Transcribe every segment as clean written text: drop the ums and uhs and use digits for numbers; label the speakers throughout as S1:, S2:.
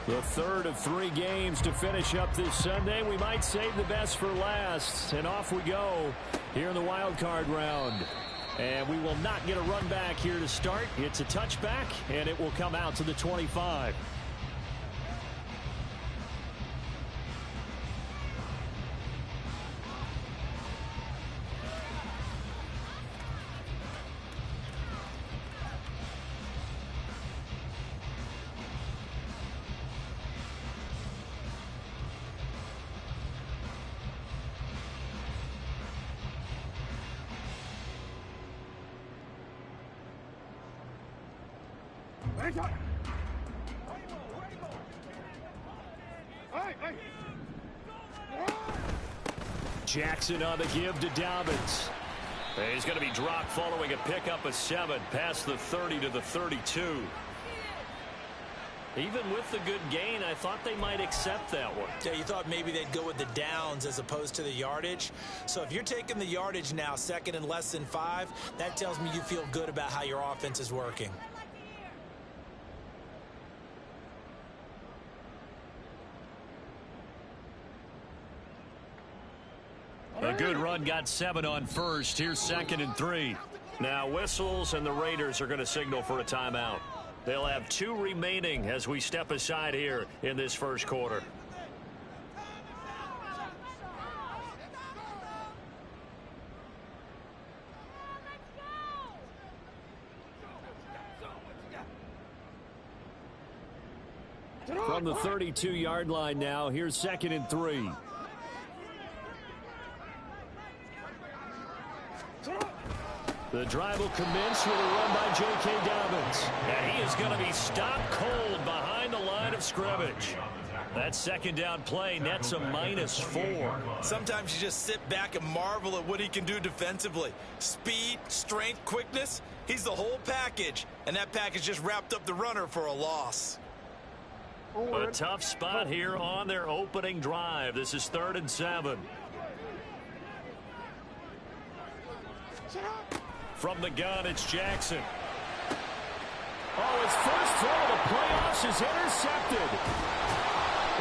S1: The third of 3 games to finish up this Sunday. We might save the best for last. And off we go here in the wild card round. And we will not get a run back here to start. It's a touchback, and it will come out to the 25. Jackson on the give to Dobbins. He's going to be dropped following a pickup of 7 past the 30 to the 32. Even with the good gain, I thought they might accept that one.
S2: Yeah, you thought maybe they'd go with the downs as opposed to the yardage. So if you're taking the yardage now, second and less than 5, that tells me you feel good about how your offense is working.
S1: A good run got 7 on first. Here's 2nd and 3. Now whistles, and the Raiders are going to signal for a timeout. They'll have 2 remaining as we step aside here in this first quarter. From the 32-yard line now, here's 2nd and 3. The drive will commence with a run by J.K. Dobbins. And he is going to be stopped cold behind the line of scrimmage. That second down play nets a -4.
S2: Sometimes you just sit back and marvel at what he can do defensively. Speed, strength, quickness. He's the whole package. And that package just wrapped up the runner for a loss.
S1: A tough spot here on their opening drive. This is 3rd and 7. From the gun, it's Jackson. Oh, his first throw of the playoffs is intercepted.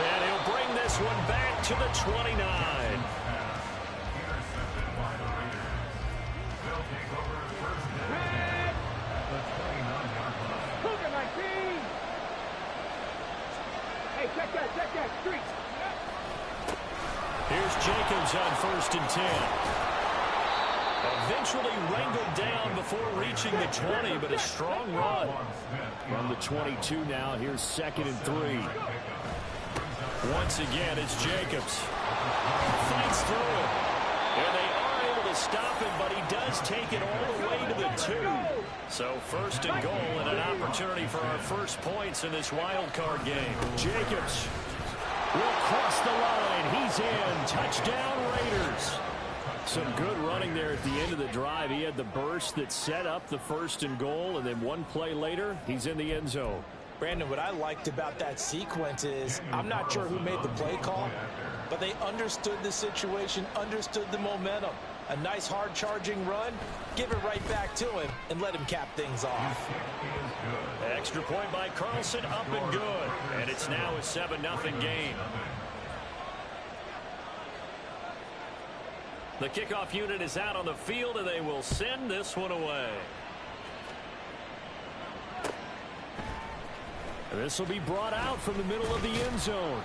S1: And he'll bring this one back to the 29.
S3: Intercepted by the Raiders. They'll take over 1st and 10 at the 29-yard line.
S4: Look at my team! Hey, check that, street.
S1: Here's Jacobs on 1st and 10. Eventually wrangled down before reaching the 20, but a strong run. From the 22 now, here's 2nd and 3. Once again, it's Jacobs. Fights through it. And they are able to stop him, but he does take it all the way to the 2. So 1st and goal and an opportunity for our first points in this wild card game. Jacobs will cross the line. He's in. Touchdown, Raiders. Some good running there at the end of the drive. He had the burst that set up the 1st and goal, and then one play later, he's in the end zone.
S2: Brandon, what I liked about that sequence is I'm not sure who made the play call, but they understood the situation, understood the momentum. A nice hard-charging run, give it right back to him, and let him cap things off.
S1: Extra point by Carlson, up and good. And it's now a 7-0 game. The kickoff unit is out on the field, and they will send this one away. This will be brought out from the middle of the end zone.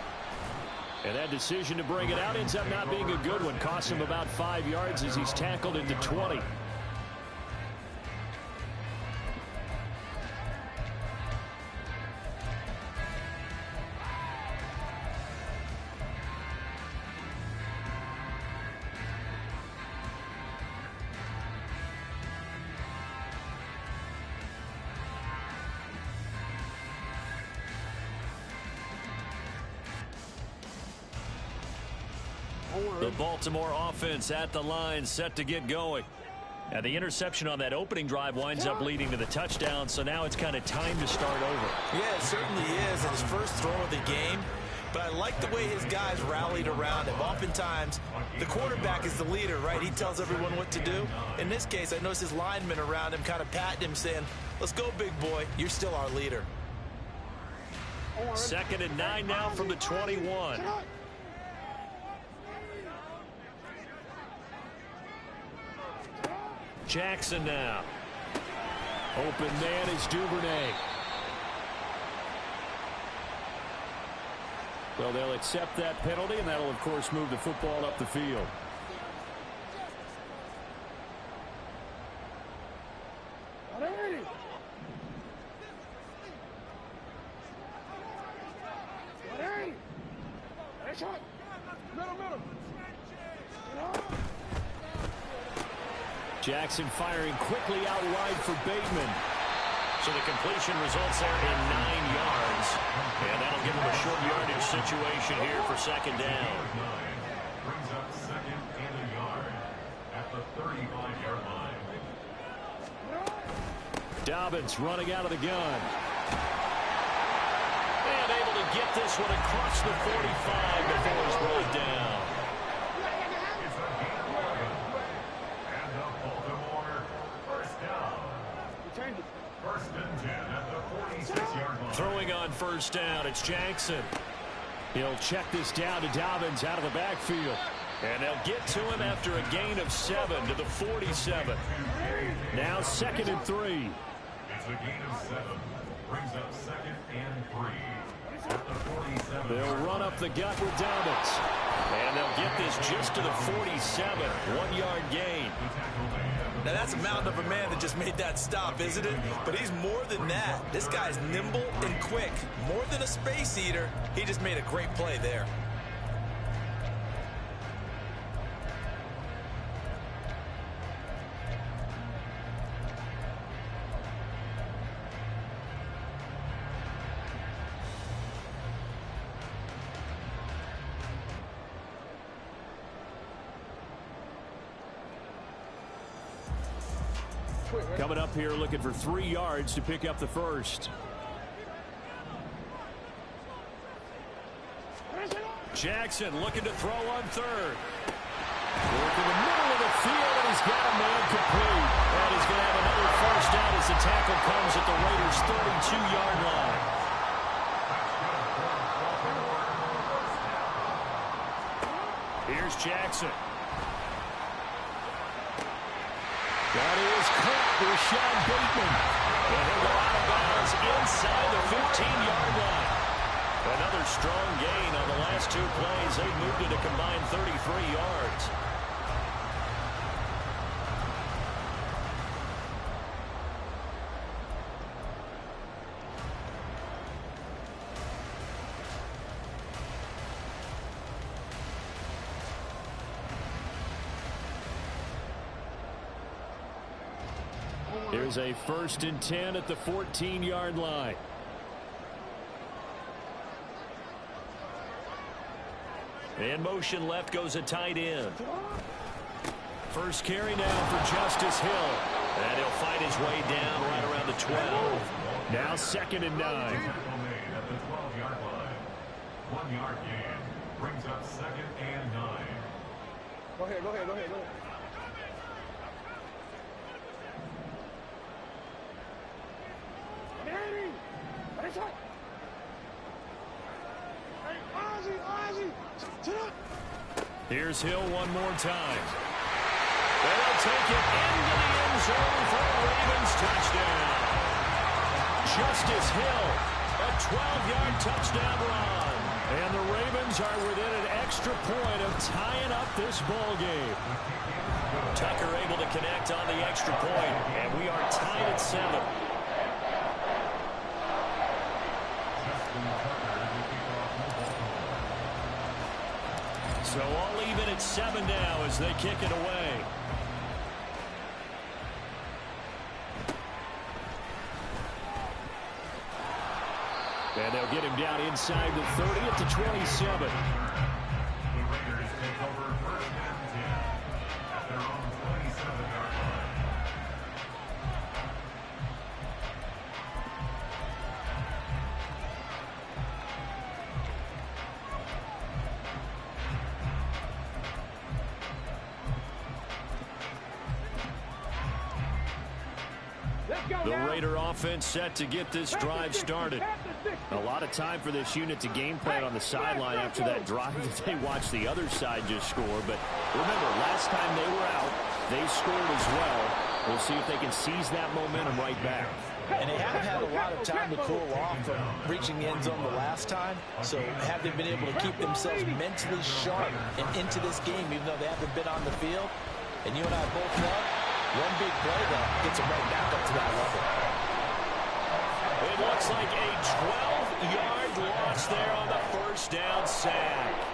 S1: And that decision to bring it out ends up not being a good one. Costs him about 5 yards as he's tackled into 20. The Baltimore offense at the line, set to get going. And the interception on that opening drive winds up leading to the touchdown, so now it's kind of time to start over.
S2: Yeah, it certainly is. His first throw of the game. But I like the way his guys rallied around him. Oftentimes, the quarterback is the leader, right? He tells everyone what to do. In this case, I noticed his linemen around him kind of patting him, saying, let's go, big boy. You're still our leader.
S1: 2nd and 9 now from the 21. Jackson now. Open man is Duvernay. Well, they'll accept that penalty, and that'll, of course, move the football up the field. Jackson firing quickly out wide for Bateman. So the completion results there in 9 yards. And that'll give him a short yardage situation here for 2nd down.
S3: Brings up 2nd and a yard at the 35-yard line.
S1: Dobbins running out of the gun. And able to get this one across the 45 before he's brought down.
S3: It's a gain of 11. And the Baltimore first down. 1st and 10 at the 46-yard line.
S1: Throwing on 1st down, it's Jackson. He'll check this down to Dobbins out of the backfield. And they'll get to him after a gain of 7 to the 47. Now 2nd and 3.
S3: It's a gain of 7. Brings up 2nd and 3. At the 47.
S1: They'll run up the gut with Dobbins. And they'll get this just to the 47. 1-yard gain.
S2: Now, that's a mountain of a man that just made that stop, isn't it? But he's more than that. This guy's nimble and quick. More than a space eater. He just made a great play there.
S1: Coming up here looking for 3 yards to pick up the first. Jackson looking to throw on 3rd. Work in the middle of the field, and he's got a man complete. And he's going to have another first down as the tackle comes at the Raiders' 32-yard line. Here's Jackson. That is caught with Sean Bateman. And he'll go out of bounds inside the 15-yard line. Another strong gain on the last 2 plays. They've moved it a combined 33 yards. Here's a 1st and 10 at the 14-yard line. And motion left goes a tight end. First carry now for Justice Hill. And he'll fight his way down right around the 12. Now 2nd and 9.
S3: At the 12-yard line. 1-yard gain. Brings up 2nd and 9.
S4: Go ahead.
S1: Here's Hill one more time. They'll take it into the end zone for a Ravens touchdown. Justice Hill, a 12-yard touchdown run. And the Ravens are within an extra point of tying up this ball game. Tucker able to connect on the extra point, and we are tied at 7. So all even at 7 now as they kick it away. And they'll get him down inside the 30 at the 27.
S3: The Raiders take over 1st and 10 at their own 27-yard line.
S1: The Raider offense set to get this drive started. A lot of time for this unit to game plan on the sideline after that drive that they watched the other side just score. But remember, last time they were out, they scored as well. We'll see if they can seize that momentum right back.
S2: And they haven't had a lot of time to cool off from reaching the end zone the last time. So have they been able to keep themselves mentally sharp and into this game, even though they haven't been on the field? And you and I both know, one big play, though, gets them right back up to that level.
S1: It looks like a 12-yard loss there on the first down sack.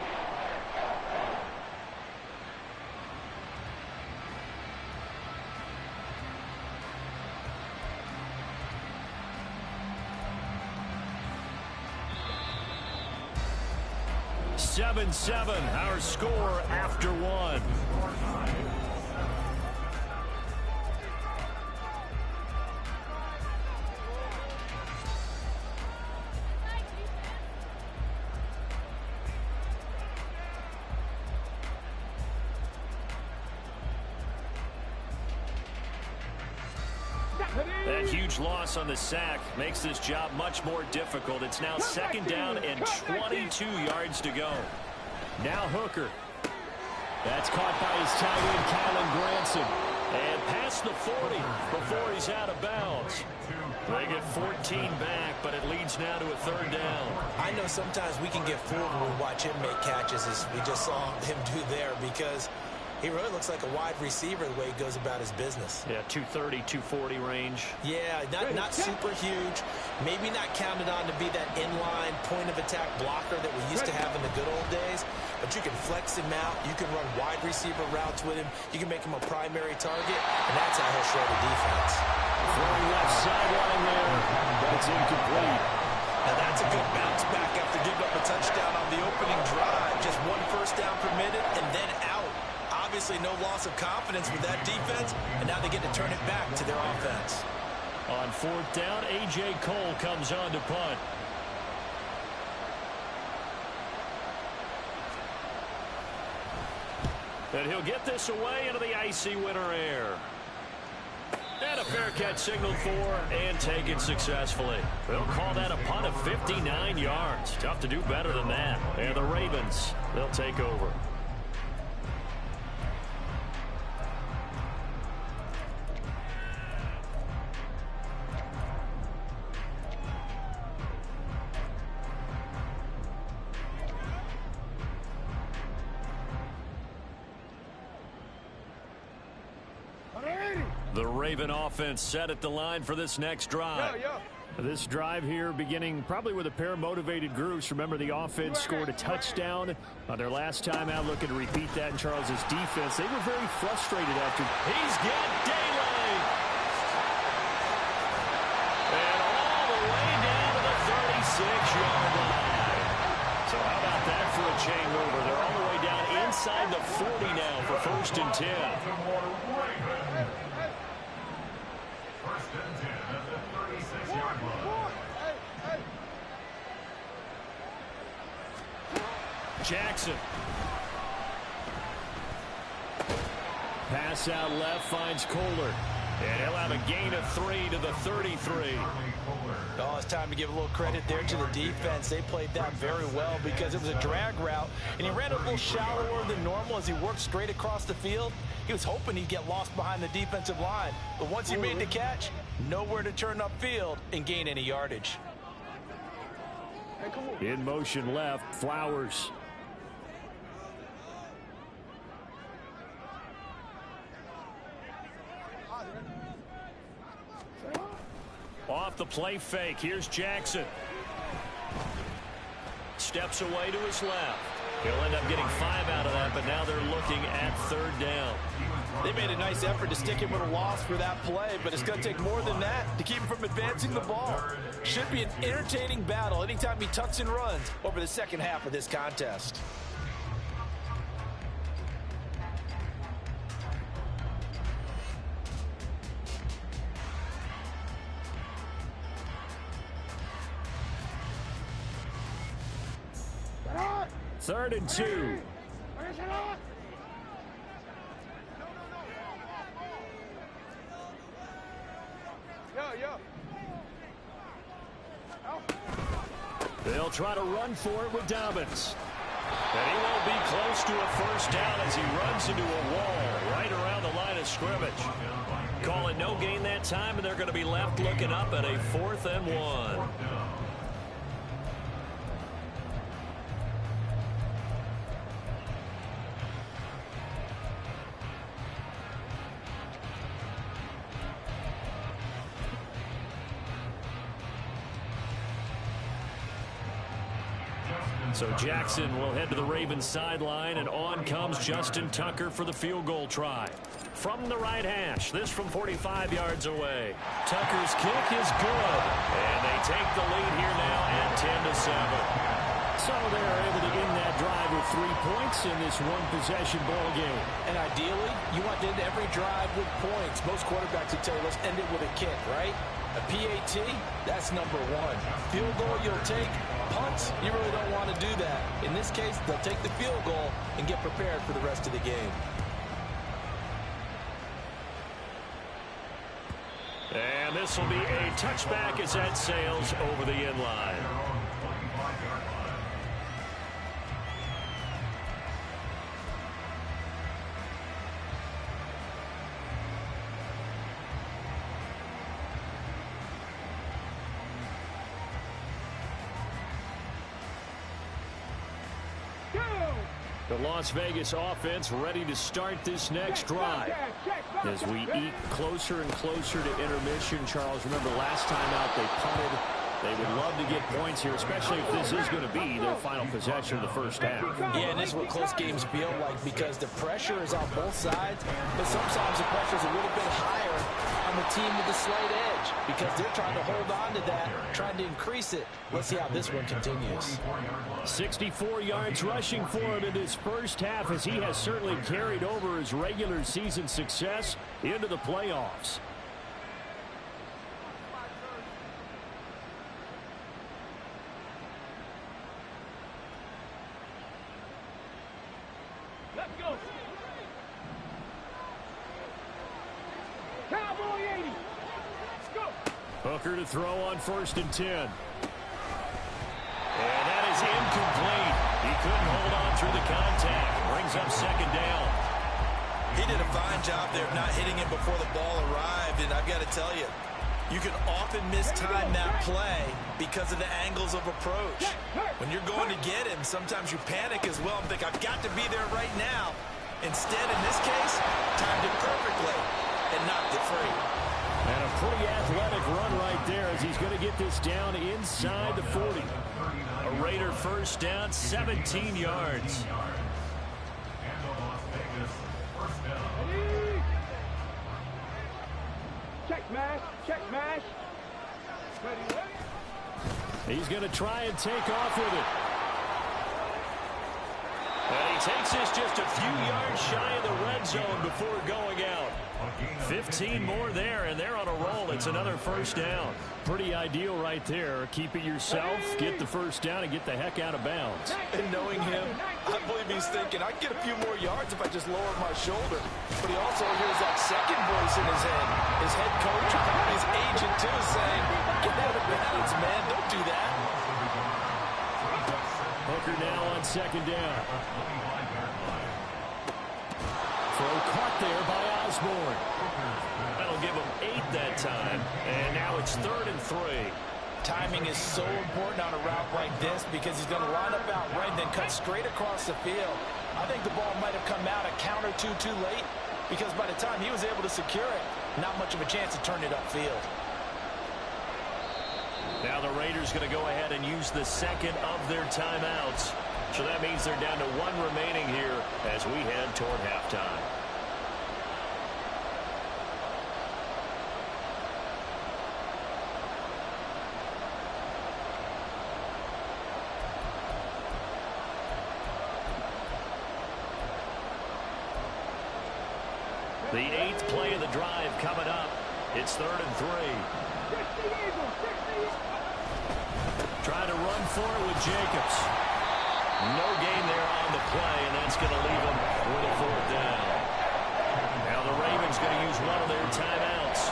S1: Seven, our score after one. That huge loss on the sack makes this job much more difficult. It's now second down and 22 yards to go. Now Hooker. That's caught by his tight end, Kylan Granson. And past the 40 before he's out of bounds. They get 14 back, but it leads now to a third down.
S2: I know sometimes we can get fooled when we watch him make catches, as we just saw him do there, because he really looks like a wide receiver the way he goes about his business.
S1: Yeah, 230, 240 range.
S2: Yeah, not super huge. Maybe not counted on to be that inline point-of-attack blocker that we used to have in the good old days. But you can flex him out. You can run wide receiver routes with him. You can make him a primary target, and that's how he'll show the defense.
S1: Throwing left sideline there, but it's incomplete.
S2: Now that's a good bounce back after giving up a touchdown on the opening drive. Just one first down permitted and then out. Obviously no loss of confidence with that defense, and now they get to turn it back to their offense.
S1: On fourth down, A.J. Cole comes on to punt. And he'll get this away into the icy winter air. And a fair catch signaled for and taken successfully. They'll call that a punt of 59 yards. Tough to do better than that. And the Ravens, they'll take over. The Raven offense set at the line for this next drive. This drive here beginning probably with a pair of motivated groups. Remember, the offense scored a touchdown on their last time out, looking to repeat that in Charles's defense. They were very frustrated after. He's got daylight. And all the way down to the 36-yard line. So how about that for a chain mover? They're all the way down inside the 40 now for 1st and 10.
S3: First and 10 at the 36-yard line.
S1: Jackson. Pass out left, finds Kohler. And he'll have a gain of 3 to the 33.
S2: Oh, it's time to give a little credit there to the defense. They played that very well because it was a drag route, and he ran a little shallower than normal as he worked straight across the field. He was hoping he'd get lost behind the defensive line, but once he made the catch, nowhere to turn upfield and gain any yardage.
S1: In motion left, Flowers. Off the play fake, here's Jackson. Steps away to his left. He'll end up getting 5 out of that, but now they're looking at third down.
S2: They made a nice effort to stick him with a loss for that play, but it's going to take more than that to keep him from advancing the ball. Should be an entertaining battle anytime he tucks and runs over the second half of this contest.
S1: Third and 2. They'll try to run for it with Dobbins. And he won't be close to a first down as he runs into a wall right around the line of scrimmage. Call it no gain that time, and they're going to be left looking up at a 4th and 1. So Jackson will head to the Ravens sideline, and on comes Justin Tucker for the field goal try. From the right hash, this from 45 yards away. Tucker's kick is good, and they take the lead here now at 10-7. So they're able to end that drive with 3 points in this one-possession ball game.
S2: And ideally, you want to end every drive with points. Most quarterbacks would tell you, let's end it with a kick, right? A PAT, that's number 1. Field goal you'll take. Punts, you really don't want to do that. In this case, they'll take the field goal and get prepared for the rest of the game.
S1: And this will be a touchback as that sails over the end line. The Las Vegas offense ready to start this next drive. As we eke closer and closer to intermission, Charles, remember last time out they punted. They would love to get points here, especially if this is going to be their final possession of the first half.
S2: Yeah, and this is what close games feel like because the pressure is on both sides, but sometimes the pressure is a little bit higher on the team with the slight edge because they're trying to hold on to that, trying to increase it. Let's see how this one continues.
S1: 64 yards rushing for him in this first half as he has certainly carried over his regular season success into the playoffs.
S4: Let's go. Cowboy 80. Let's go.
S1: Hooker to throw on 1st and 10. And that is incomplete. He couldn't hold on through the contact. Brings up 2nd down.
S2: He did a fine job there of not hitting it before the ball arrived, and I've got to tell you, you can often mistime that play because of the angles of approach. When you're going to get him, sometimes you panic as well and think, I've got to be there right now. Instead, in this case, timed it perfectly and knocked it free.
S1: And a pretty athletic run right there as he's going to get this down inside the 40. A Raider first down, 17 yards.
S4: Check mash. Check mash. Ready,
S1: He's going to try and take off with it. And he takes this just a few yards shy of the red zone before going out. 15 more there, and they're on a roll. It's another first down. Pretty ideal right there. Keep it yourself, get the first down, and get the heck out of bounds.
S2: And knowing him, I believe he's thinking, I can get a few more yards if I just lower my shoulder. But he also hears that second voice in his head. His head coach, or probably his agent too, saying, get out of bounds, man. Don't do that.
S1: Hooker now on 2nd down. Throw caught there by Osborne. That'll give him 8 that time. And now it's 3rd and 3.
S2: Timing is so important on a route like this because he's going to line up out right and then cut straight across the field. I think the ball might have come out a count or two too late because by the time he was able to secure it, not much of a chance to turn it upfield.
S1: Now the Raiders going to go ahead and use the second of their timeouts. So that means they're down to 1 remaining here as we head toward halftime. The 8th play of the drive coming up. It's 3rd and 3. Trying to run for it with Jacobs. No gain there on the play, and that's going to leave him with a 4th down. Now the Ravens going to use one of their timeouts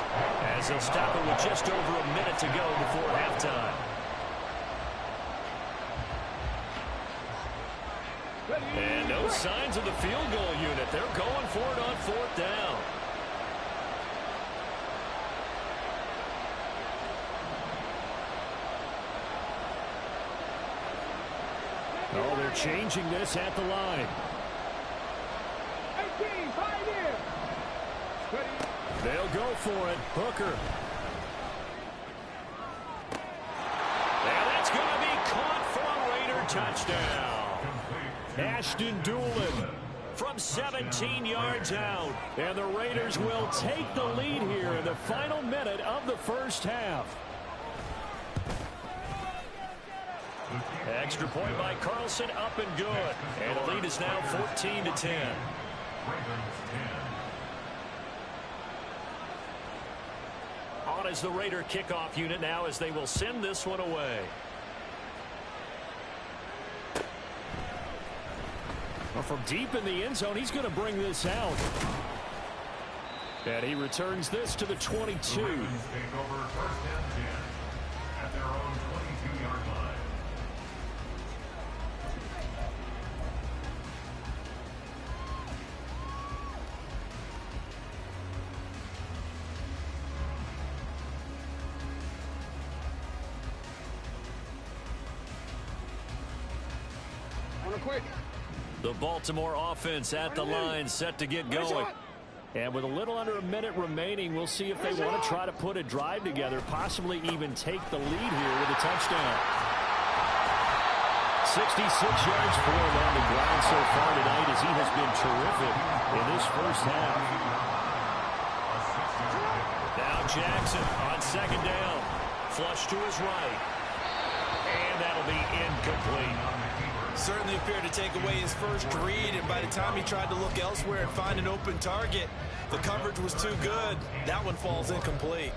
S1: as they'll stop it with just over a minute to go before halftime. And no signs of the field goal unit. They're going for it on 4th down. Oh, they're changing this at the line.
S4: 18, pioneer.
S1: They'll go for it. Hooker. And that's going to be caught for a Raider touchdown. Ashton Doolin from 17 yards out. And the Raiders will take the lead here in the final minute of the first half. Extra point by Carlson, up and good. And the lead is now 14-10. On is the Raider kickoff unit now as they will send this one away. Well, from deep in the end zone, he's going to bring this out. And he returns this to the 22.
S3: The Ravens take over 1st and 10 at their own 22-yard line.
S4: Quick.
S1: The Baltimore offense at the line, set to get going. And with a little under a minute remaining, we'll see if they want to try to put a drive together, possibly even take the lead here with a touchdown. 66 yards for him on the ground so far tonight as he has been terrific in this first half. Now Jackson on 2nd down. Flush to his right. And that'll be incomplete.
S2: Certainly appeared to take away his first read, and by the time he tried to look elsewhere and find an open target, the coverage was too good. That one falls incomplete.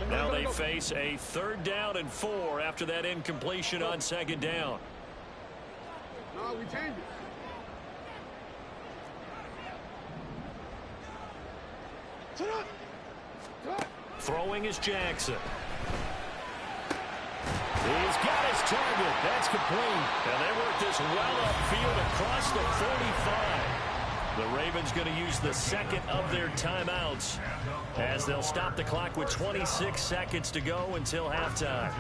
S1: Now they face a 3rd down and 4 after that incompletion on 2nd down.
S4: No, we change it.
S1: Throwing is Jackson. He's got his target. That's complete. And they work this well upfield across the 45. The Ravens going to use the 2nd of their timeouts as they'll stop the clock with 26 seconds to go until halftime.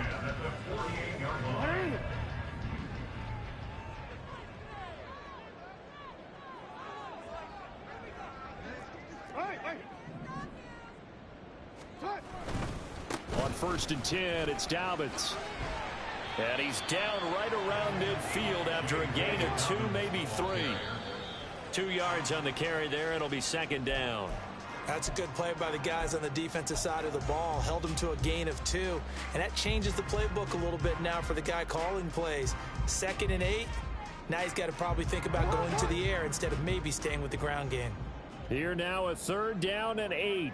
S1: On 1st and 10, it's Dobbins. And he's down right around midfield after a gain of 2, maybe 3. 2 yards on the carry there. It'll be 2nd down.
S2: That's a good play by the guys on the defensive side of the ball. Held them to a gain of 2. And that changes the playbook a little bit now for the guy calling plays. 2nd and 8. Now he's got to probably think about going to the air instead of maybe staying with the ground game.
S1: Here now a 3rd down and 8.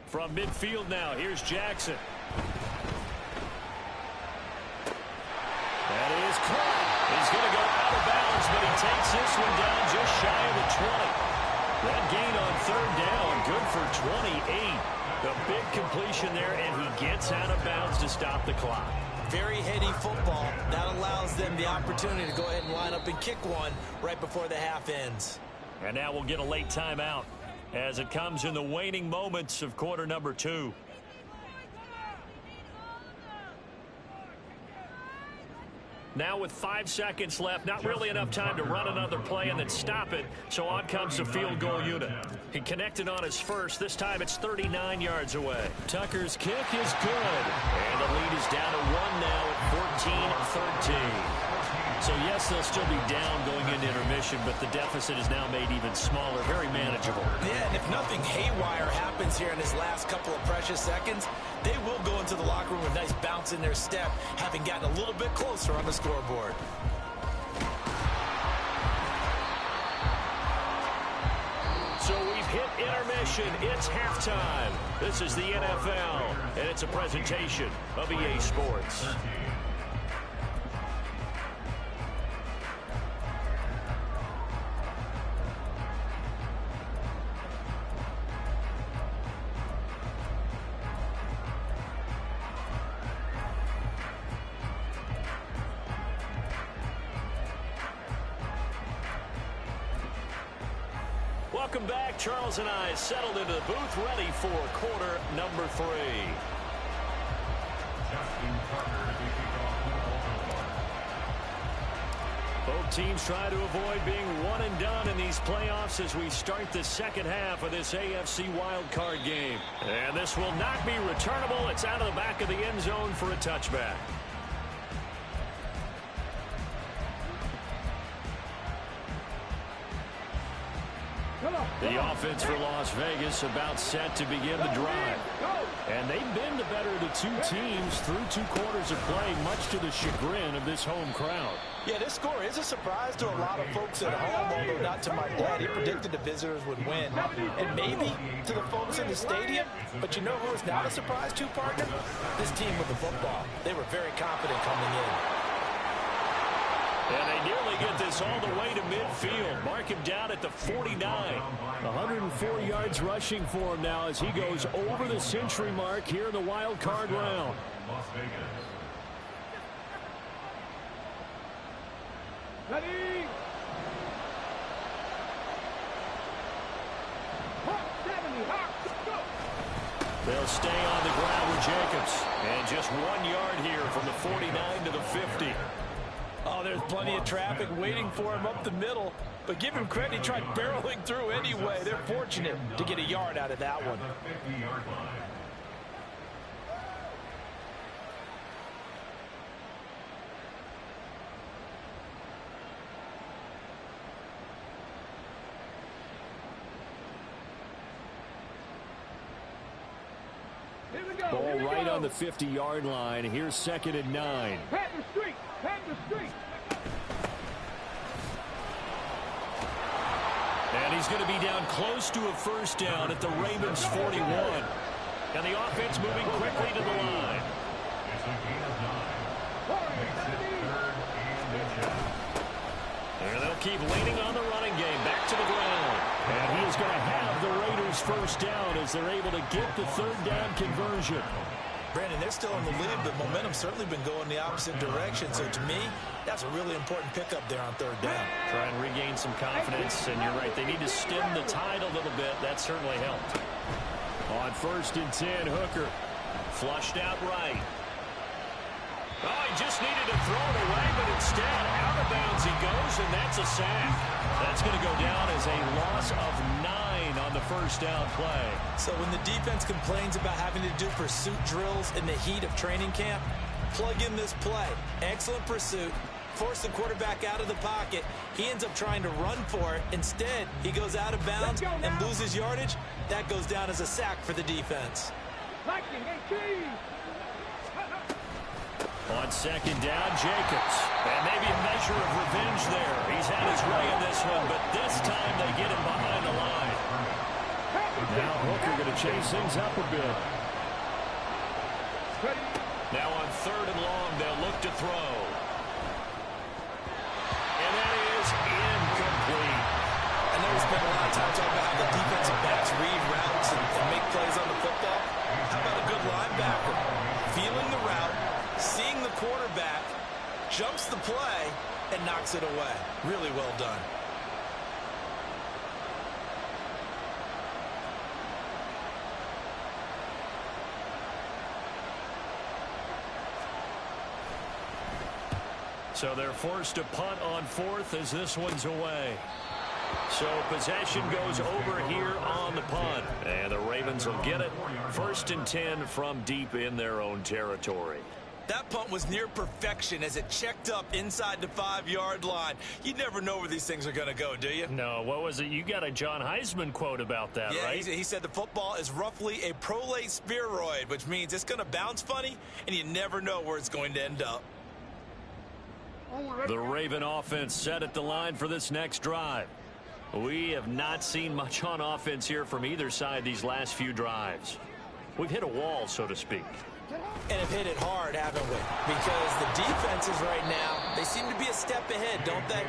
S1: From midfield now, here's Jackson. That is caught. He's going to go out of bounds, but he takes this one down just shy of the 20. That gain on 3rd down, good for 28. The big completion there, and he gets out of bounds to stop the clock.
S2: Very heady football. That allows them the opportunity to go ahead and line up and kick one right before the half ends.
S1: And now we'll get a late timeout as it comes in the waning moments of quarter number 2. Now with 5 seconds left, not really enough time to run another play and then stop it. So on comes the field goal unit. He connected on his first. This time it's 39 yards away. Tucker's kick is good. And the lead is down to 1 now at 14-13. So yes, they'll still be down going into intermission, but the deficit is now made even smaller, very manageable.
S2: Yeah, and if nothing haywire happens here in his last couple of precious seconds, they will go into the locker room with a nice bounce in their step, having gotten a little bit closer on the scoreboard.
S1: So we've hit intermission. It's halftime. This is the NFL, and it's a presentation of EA Sports. Welcome back. Charles and I settled into the booth, ready for quarter number 3. Both teams try to avoid being one and done in these playoffs as we start the second half of this AFC wildcard game. And this will not be returnable. It's out of the back of the end zone for a touchback. The offense for Las Vegas about set to begin the drive. And they've been the better of the two teams through 2 quarters of play, much to the chagrin of this home crowd.
S2: Yeah, this score is a surprise to a lot of folks at home, although not to my dad. He predicted the visitors would win. And maybe to the folks in the stadium. But you know who is not a surprise to, partner? This team with the football. They were very confident coming in.
S1: And they nearly get this all the way to midfield. Mark him down at the 49. 104 yards rushing for him now as he goes over the century mark here in the wild card round.
S4: Ready?
S1: They'll stay on the ground with Jacobs. And just 1 yard here from the 49 to the 50.
S2: Oh, there's plenty of traffic waiting for him up the middle. But give him credit, he tried barreling through anyway. They're fortunate to get a yard out of that one.
S1: Ball right on the 50-yard line. Here's 2nd and 9.
S4: Pat the street. Pat the street.
S1: And he's going to be down close to a first down at the Ravens 41. And the offense moving quickly to the line. And they'll keep leaning on the running game. Back to the ground. And he is going to have the Raiders first down as they're able to get the 3rd down conversion.
S2: Brandon, they're still in the lead, but momentum's certainly been going the opposite direction. So to me, that's a really important pickup there on 3rd down.
S1: Try and regain some confidence, and you're right. They need to stem the tide a little bit. That certainly helped. On 1st and 10, Hooker flushed out right. Oh, he just needed to throw it away, but instead, out of bounds he goes, and that's a sack. That's going to go down as a loss of 9 on the first down play.
S2: So when the defense complains about having to do pursuit drills in the heat of training camp, plug in this play. Excellent pursuit. Force the quarterback out of the pocket. He ends up trying to run for it. Instead, he goes out of bounds and loses yardage. That goes down as a sack for the defense.
S1: On 2nd down, Jacobs. And maybe a measure of revenge there. He's had his way in this one, but this time they get him behind the line. Now Hooker going to chase things up a bit. Now on 3rd and long, they'll look to throw. And that is incomplete.
S2: I know we spent a lot of time talking about how the defensive backs read routes and make plays on the football. How about a good linebacker? Feeling the route, seeing the quarterback, jumps the play, and knocks it away. Really well done.
S1: So they're forced to punt on 4th as this one's away. So possession goes over here on the punt. And the Ravens will get it. 1st and 10 from deep in their own territory.
S2: That punt was near perfection as it checked up inside the 5-yard line. You never know where these things are going to go, do you?
S1: No, what was it? You got a John Heisman quote about that,
S2: yeah,
S1: right?
S2: He said the football is roughly a prolate spheroid, which means it's going to bounce funny, and you never know where it's going to end up.
S1: The Raven offense set at the line for this next drive. We have not seen much on offense here from either side these last few drives. We've hit a wall, so to speak.
S2: And have hit it hard, haven't we? Because the defenses right now, they seem to be a step ahead, don't they?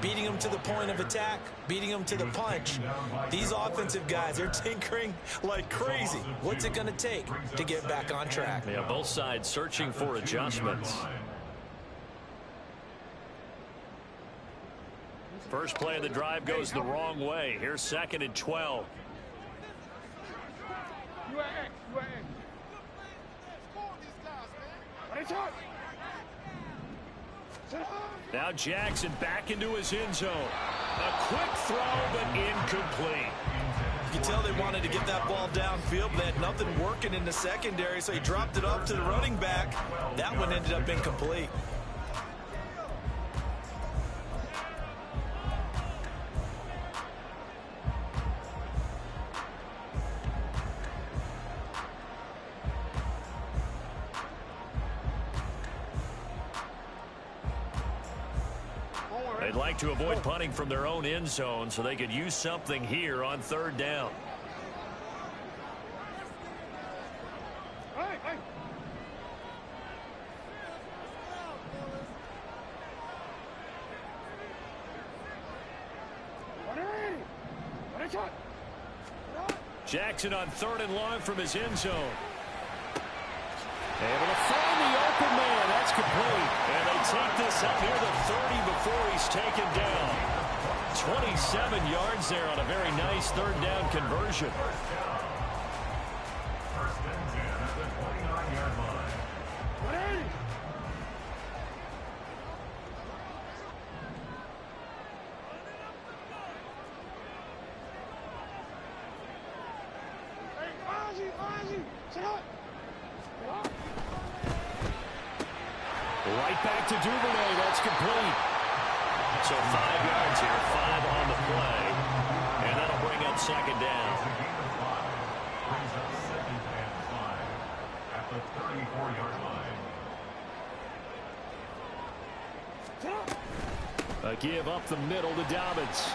S2: Beating them to the point of attack, beating them to the punch. These offensive guys are tinkering like crazy. What's it going to take to get back on track?
S1: Yeah, both sides searching for adjustments. First play of the drive goes the wrong way. Here's 2nd and 12.
S4: You are X. You are X.
S1: Now Jackson back into his end zone. A quick throw, but incomplete.
S2: You can tell they wanted to get that ball downfield, but they had nothing working in the secondary, so he dropped it off to the running back. That one ended up incomplete.
S1: They'd like to avoid punting from their own end zone so they could use something here on 3rd down. Jackson on 3rd and long from his end zone. Able to find the open man. That's complete. And they take this up near the 30 before he's taken down. 27 yards there on a very nice 3rd down conversion.
S3: First and 10 at the 29-yard line.
S1: Right back to Duvernay. That's complete. So 5 yards here, 5 on the play. And that'll bring up 2nd down.
S3: Brings up 2nd and 5 at the 34-yard line.
S1: A give up the middle to Dobbins.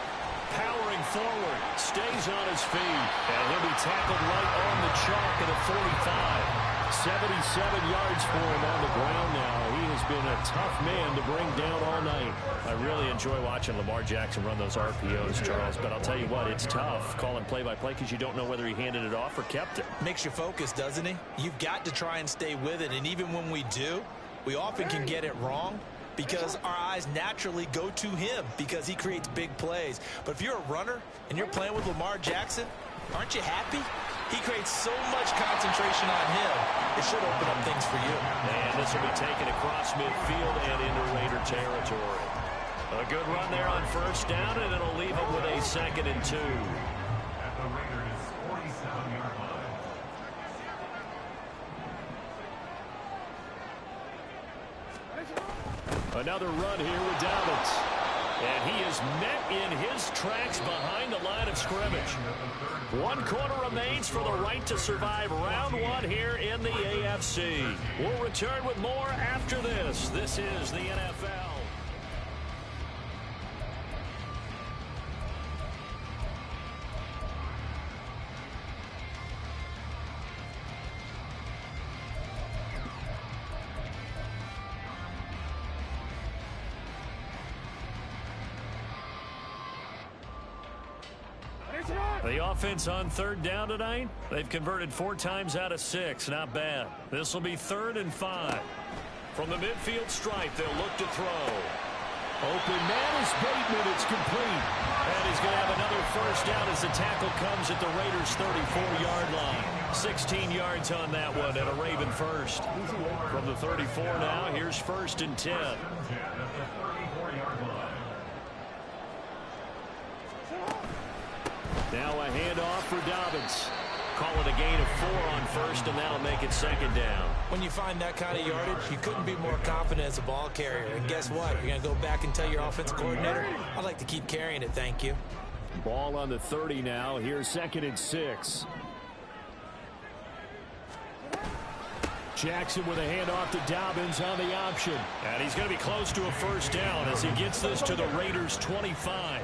S1: Powering forward. Stays on his feet. And he'll be tackled right on the chalk at a 45. 77 yards for him on the ground now. He has been a tough man to bring down all night. I really enjoy watching Lamar Jackson run those RPOs, Charles, but I'll tell you what, it's tough calling play-by-play because you don't know whether he handed it off or kept it.
S2: Makes you focus, doesn't he? You've got to try and stay with it, and even when we do, we often can get it wrong because our eyes naturally go to him because he creates big plays. But if you're a runner and you're playing with Lamar Jackson, aren't you happy? He creates so much concentration on him. It should open up things for you.
S1: And this will be taken across midfield and into Raider territory. A good run there on 1st down, and it'll leave him with a 2nd and 2.
S3: At the Raiders' 47-yard line.
S1: Another run here with Dobbins. And he is met in his tracks behind the line of scrimmage. 1 quarter remains for the right to survive round 1 here in the AFC. We'll return with more after this. This is the NFL. The offense on 3rd down tonight, they've converted 4 times out of 6. Not bad. This will be 3rd and 5. From the midfield stripe, they'll look to throw. Open man is Bateman. It's complete. And he's going to have another 1st down as the tackle comes at the Raiders' 34-yard line. 16 yards on that one and a Raven first. From the 34 now, here's 1st and 10. Now a handoff for Dobbins. Call it a gain of 4 on 1st, and that'll make it 2nd down.
S2: When you find that kind of yardage, you couldn't be more confident as a ball carrier. And guess what? You're going to go back and tell your offensive coordinator, I'd like to keep carrying it, thank you.
S1: Ball on the 30 now. Here's 2nd and 6. Jackson with a handoff to Dobbins on the option. And he's going to be close to a first down as he gets this to the Raiders' 25.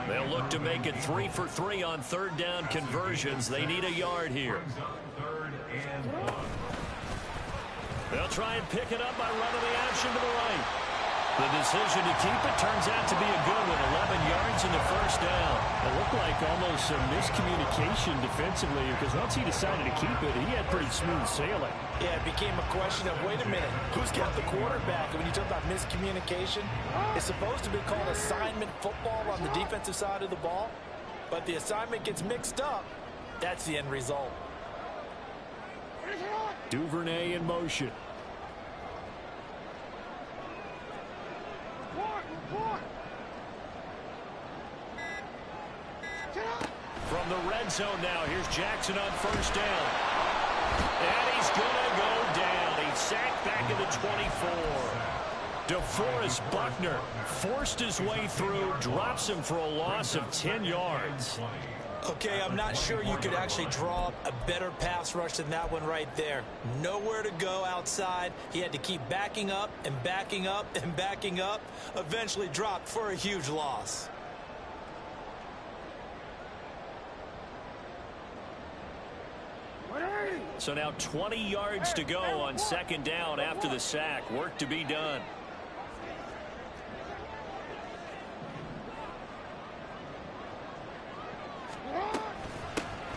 S1: They'll look to make it 3 for 3 on third down conversions. They need a yard here. They'll try and pick it up by running the option to the right. The decision to keep it turns out to be a good one. 11 yards in the first down. It looked like almost some miscommunication defensively because once he decided to keep it, he had pretty smooth sailing.
S2: Yeah, it became a question of, wait a minute, who's got the quarterback? And when you talk about miscommunication, it's supposed to be called assignment football on the defensive side of the ball. But the assignment gets mixed up. That's the end result.
S1: Duvernay in motion. From the red zone now, here's Jackson on first down. And he's going to go down. He's sacked back at the 24. DeForest Buckner forced his way through, drops him for a loss of 10 yards.
S2: Okay, I'm not sure you could actually draw up a better pass rush than that one right there. Nowhere to go outside. He had to keep backing up and backing up and backing up. Eventually dropped for a huge loss.
S1: So now 20 yards to go on second down after the sack. Work to be done.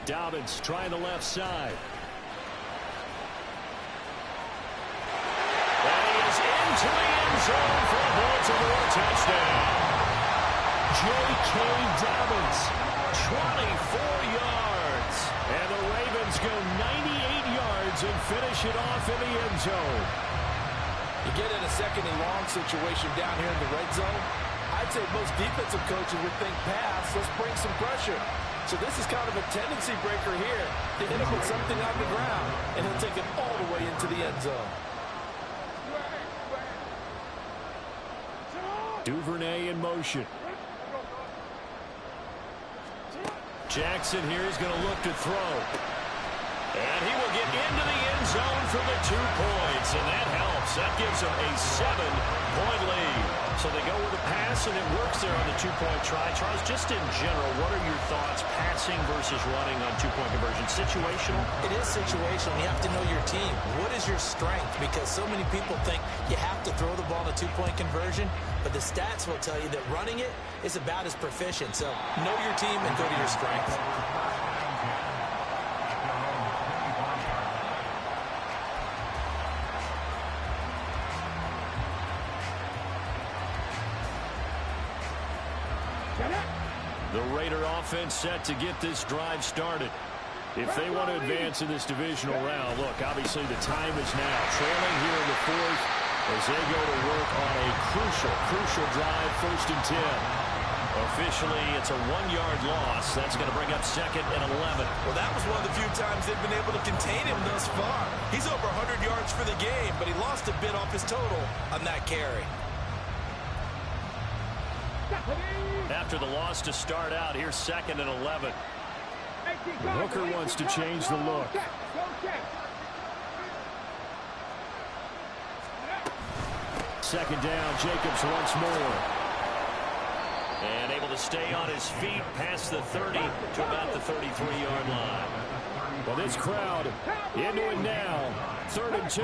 S1: Dobbins trying the left side. And he is into the end zone for a Baltimore touchdown. J.K. Dobbins, 24 yards. And the Ravens go 98 yards and finish it off in the end zone.
S2: You get in a second and long situation down here in the red zone, I'd say most defensive coaches would think pass, let's bring some pressure. So this is kind of a tendency breaker here to hit him with something on the ground, and he'll take it all the way into the end zone.
S1: Duvernay in motion. Jackson here is going to look to throw. And he will get into the end zone for the 2 points, and that helps. That gives him a 7-point lead. So they go with a pass, and it works there on the 2-point try. Charles, just in general, what are your thoughts passing versus running on 2-point conversion? Situational?
S2: It is situational. You have to know your team. What is your strength? Because so many people think you have to throw the ball in a 2-point conversion, but the stats will tell you that running it is about as proficient. So know your team and go to your strength.
S1: The Raider offense set to get this drive started. If they want to advance in this divisional round, look, obviously the time is now. Trailing here in the fourth as they go to work on a crucial drive, 1st and 10. Officially, it's a 1-yard loss. That's going to bring up 2nd and 11.
S2: Well, that was one of the few times they've been able to contain him thus far. He's over 100 yards for the game, but he lost a bit off his total on that carry.
S1: After the loss to start out, here's 2nd and 11. The hooker wants to change the look. Second down, Jacobs once more. And able to stay on his feet past the 30 to about the 33-yard line. Well, this crowd into it now. 3rd and 2.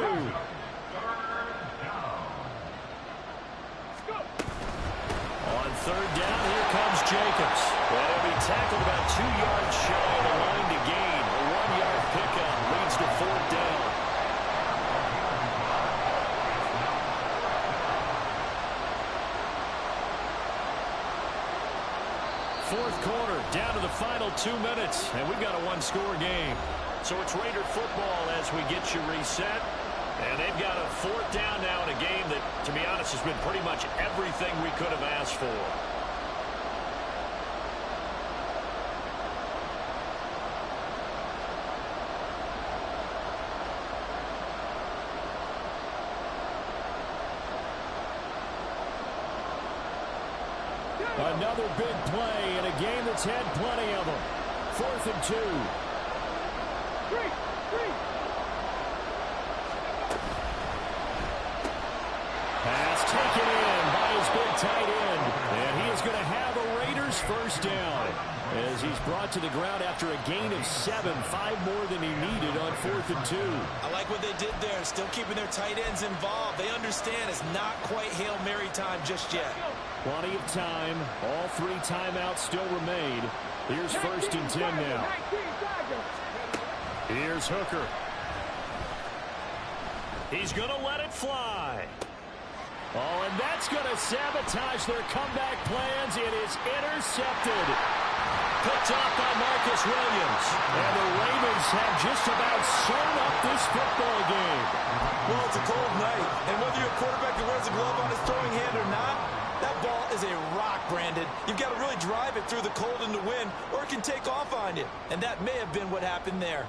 S1: On 3rd down, here comes Jacobs. And he'll be tackled about 2 yards shy of the line to gain. A 1-yard pickup leads to 4th down. Fourth quarter, down to the final 2 minutes, and we've got a 1-score game. So it's Raider football as we get you reset. And they've got a 4th down now in a game that, to be honest, has been pretty much everything we could have asked for. Another big play in a game that's had plenty of them. 4th and 2. taken in by his big tight end. And he is going to have a Raiders first down as he's brought to the ground after a gain of 7, 5 more than he needed on 4th and 2.
S2: I like what they did there, still keeping their tight ends involved. They understand it's not quite Hail Mary time just yet.
S1: Plenty of time. All 3 timeouts still remain. Here's 1st and 10 now. Here's Hooker. He's going to let it fly. Oh, and that's going to sabotage their comeback plans. It is intercepted. Picked off by Marcus Williams. And the Ravens have just about sewn up this football game.
S2: Well, it's a cold night. And whether you're a quarterback that wears a glove on his throwing hand or not, that ball is a rock, Brandon. You've got to really drive it through the cold and the wind, or it can take off on you. And that may have been what happened there.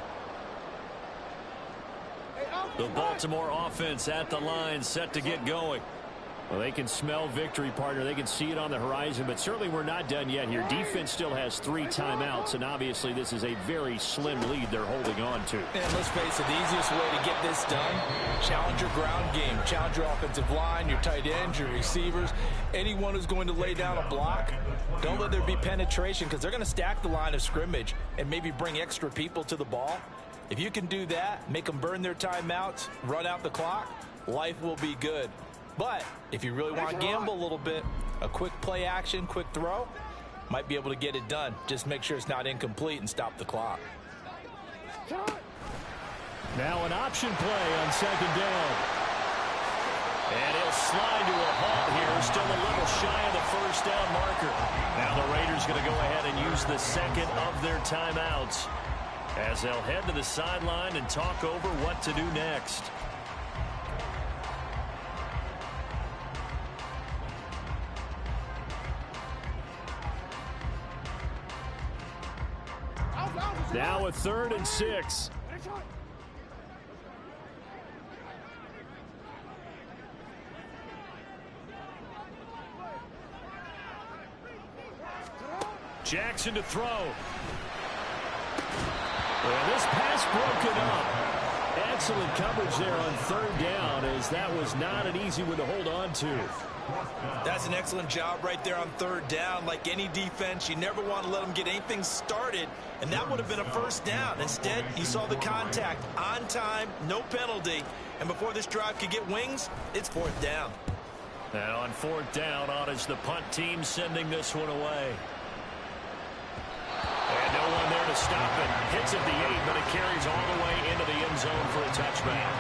S1: The Baltimore offense at the line, set to get going. Well, they can smell victory, partner. They can see it on the horizon, but certainly we're not done yet here. Defense still has 3 timeouts, and obviously this is a very slim lead they're holding on to.
S2: And let's face it, the easiest way to get this done, challenge your ground game. Challenge your offensive line, your tight ends, your receivers, anyone who's going to lay down a block. Don't let there be penetration because they're going to stack the line of scrimmage and maybe bring extra people to the ball. If you can do that, make them burn their timeouts, run out the clock, life will be good. But if you really want to gamble a little bit, a quick play action, quick throw, might be able to get it done. Just make sure it's not incomplete and stop the clock.
S1: Now an option play on 2nd down. And he'll slide to a halt here, still a little shy of the 1st down marker. Now the Raiders going to go ahead and use the 2nd of their timeouts as they'll head to the sideline and talk over what to do next. Now a 3rd and 6. Jackson to throw. And this pass broken up. Excellent coverage there on 3rd down, as that was not an easy one to hold on to.
S2: That's an excellent job right there on 3rd down. Like any defense, you never want to let them get anything started, and that would have been a 1st down. Instead, you saw the contact on time, no penalty, and before this drive could get wings, it's 4th down.
S1: And on 4th down, on is the punt team sending this one away. And no one there to stop it. Hits at the 8, but it carries all the way into the end zone for a touchback.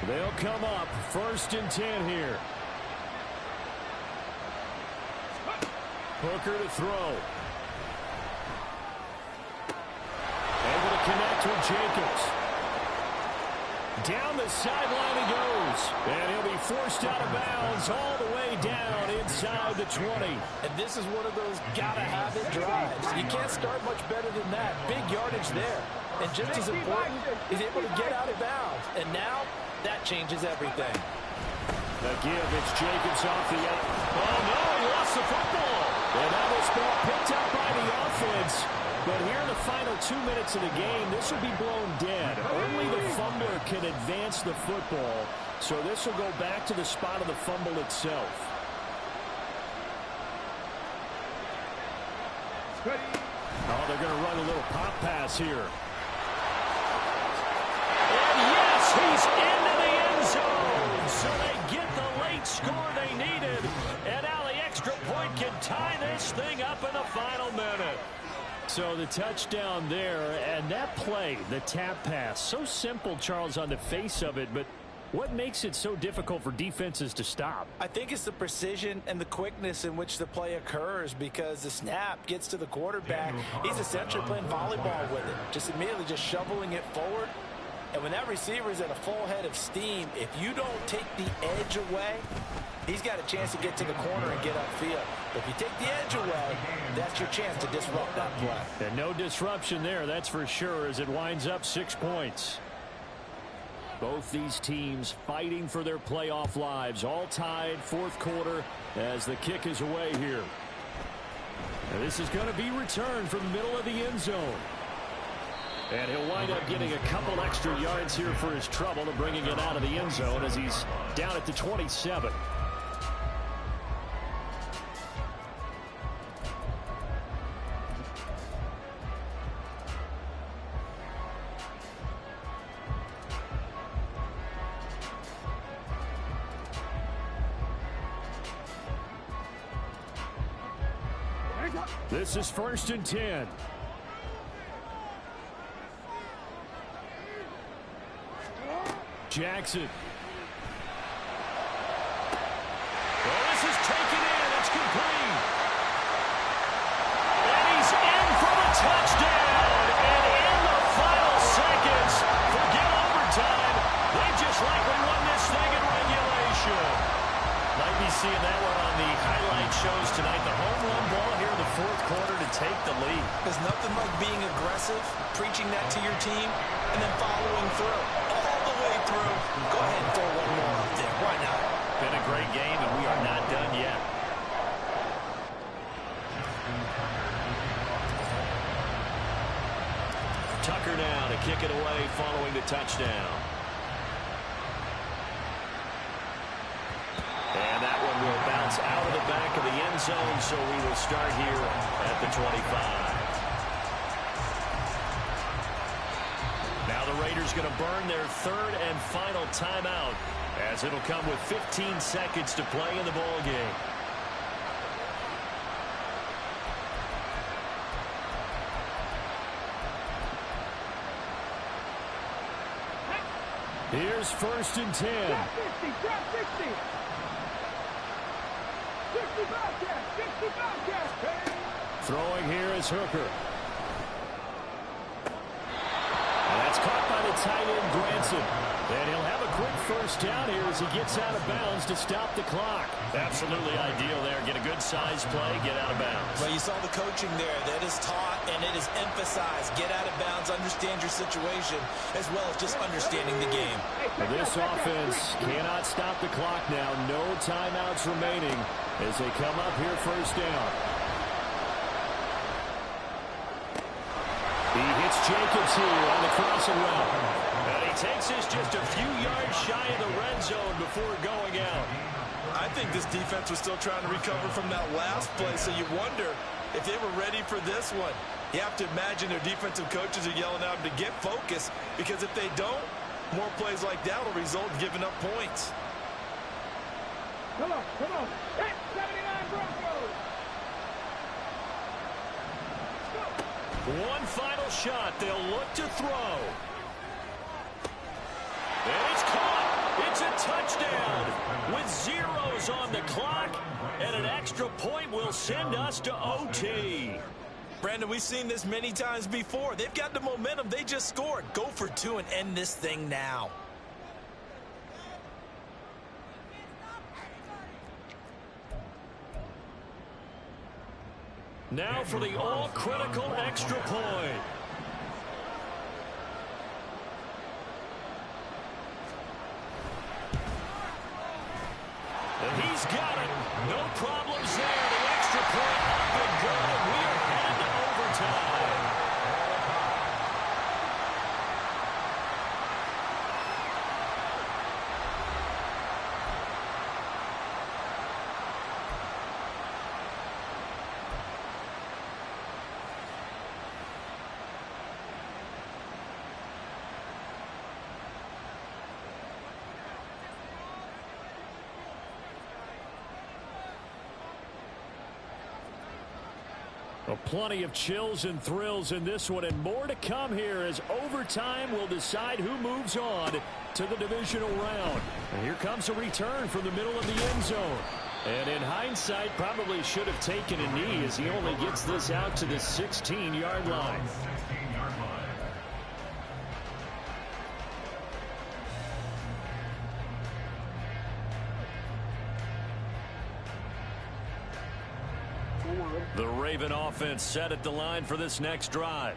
S1: They'll come up 1st and 10 here. Hooker to throw. Able to connect with Jacobs. Down the sideline he goes. And he'll be forced out of bounds all the way down inside the 20.
S2: And this is one of those gotta-have-it drives. You can't start much better than that. Big yardage there. And just as important, he's able to get out of bounds. And now, that changes everything.
S1: The give, it's Jacobs off the out. Oh, no, he lost the football. And that was ball picked up by the offense. But here in the final 2 minutes of the game, this will be blown dead. Only the fumbler can advance the football. So this will go back to the spot of the fumble itself. Oh, they're going to run a little pop pass here. And yes, he's into the end zone. So they get the late score they needed. And now the extra point can tie this thing up in the final minute. So the touchdown there, and that play, the tap pass, so simple, Charles, on the face of it, but what makes it so difficult for defenses to stop?
S2: I think it's the precision and the quickness in which the play occurs, because the snap gets to the quarterback. He's essentially playing volleyball with it, just immediately just shoveling it forward. And when that receiver is at a full head of steam, if you don't take the edge away, he's got a chance to get to the corner and get upfield. But if you take the edge away, that's your chance to disrupt that play.
S1: And no disruption there, that's for sure, as it winds up 6 points. Both these teams fighting for their playoff lives. All tied, fourth quarter, as the kick is away here. And this is going to be returned from the middle of the end zone. And he'll wind up getting a couple extra yards here for his trouble and bringing it out of the end zone as he's down at the 27. This is 1st and 10. Jackson. Well, this is taken in. It's complete. And he's in for the touchdown. And in the final seconds, forget overtime. They just likely won this thing in regulation. Might be seeing that one on the highlight shows tonight. The home run ball here in the fourth quarter to take the lead.
S2: There's nothing like being aggressive, preaching that to your team, and then following through. All the way through. Go ahead and throw one more up there. Why not?
S1: Been a great game, and we are not done yet. Tucker now to kick it away following the touchdown. And that one will bounce out of the back of the end zone, so we will start here at the 25. Now the Raiders going to burn their third and final timeout, as it'll come with 15 seconds to play in the ball game. Here's 1st and 10.
S4: Drop 50, drop 60. 65 cash, 65 cash. Hey.
S1: Throwing here is Hooker. And that's caught by the tight end, Granson. And he'll have a quick first down here as he gets out of bounds to stop the clock. Absolutely ideal there. Get a good size play, get out of bounds.
S2: Well, you saw the coaching there. That is taught and it is emphasized. Get out of bounds, understand your situation, as well as just understanding the game.
S1: Well, this offense cannot stop the clock now. No timeouts remaining as they come up here first down. He hits Jacobs here on the crossing route. And he takes this just a few yards shy of the red zone before going out.
S2: I think this defense was still trying to recover from that last play, so you wonder if they were ready for this one. You have to imagine their defensive coaches are yelling at them to get focused, because if they don't, more plays like that will result in giving up points.
S4: Come on, come on. Hit 79 Broncos.
S1: One final shot. They'll look to throw. And it's caught. It's a touchdown with zeros on the clock. And an extra point will send us to OT.
S2: Brandon, we've seen this many times before. They've got the momentum. They just scored. Go for two and end this thing now.
S1: Now for the all-critical extra point. And he's got it. No problems there. The extra point up and good. We are headed to overtime. Well, plenty of chills and thrills in this one, and more to come here as overtime will decide who moves on to the divisional round. And here comes a return from the middle of the end zone. And in hindsight, probably should have taken a knee as he only gets this out to the 16-yard line. The Raven offense set at the line for this next drive.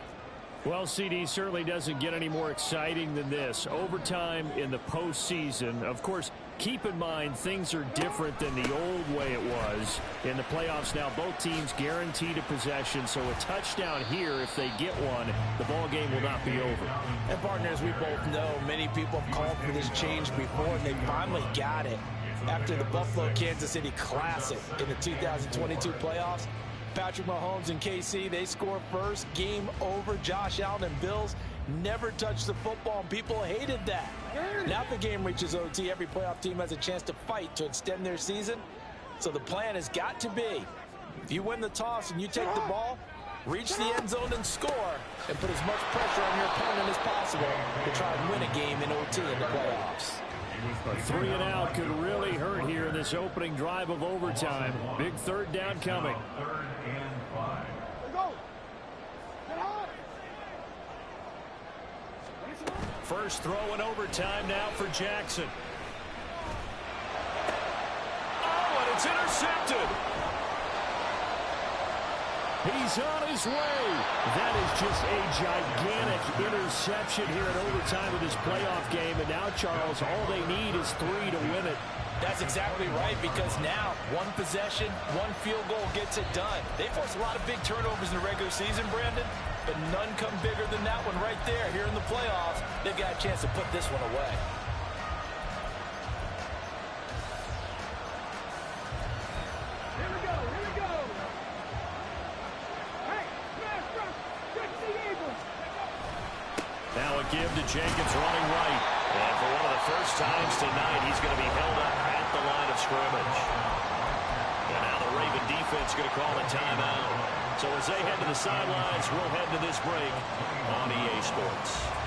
S1: Well, CD certainly doesn't get any more exciting than this. Overtime in the postseason. Of course, keep in mind things are different than the old way it was. In the playoffs now, both teams guaranteed a possession, so a touchdown here, if they get one, the ball game will not be over.
S2: And partners, we both know many people have called for this change before, and they finally got it. After the Buffalo-Kansas City Classic in the 2022 playoffs, Patrick Mahomes and KC, they score first. Game over. Josh Allen and Bills never touched the football, and people hated that. Now the game reaches OT. Every playoff team has a chance to fight to extend their season. So the plan has got to be, if you win the toss and you take the ball, reach the end zone and score, and put as much pressure on your opponent as possible to try and win a game in OT in the playoffs.
S1: A 3 and out could really hurt here in this opening drive of overtime. Big third down coming.
S3: Third and 5.
S1: First throw in overtime now for Jackson. Oh, and it's intercepted. He's on his way. That is just a gigantic interception here in overtime of this playoff game. And now, Charles, all they need is 3 to win it.
S2: That's exactly right, because now one possession, one field goal gets it done. They force a lot of big turnovers in the regular season, Brandon, but none come bigger than that one right there. Here in the playoffs, they've got a chance to put this one away.
S4: Here we go, here we go. Hey, smash rush, Rick the Eagles.
S1: Now a give to Jenkins running right. And for one of the first times tonight, he's going to be held up at the line of scrimmage. And now the Raven defense going to call a timeout. So as they head to the sidelines, we'll head to this break on EA Sports.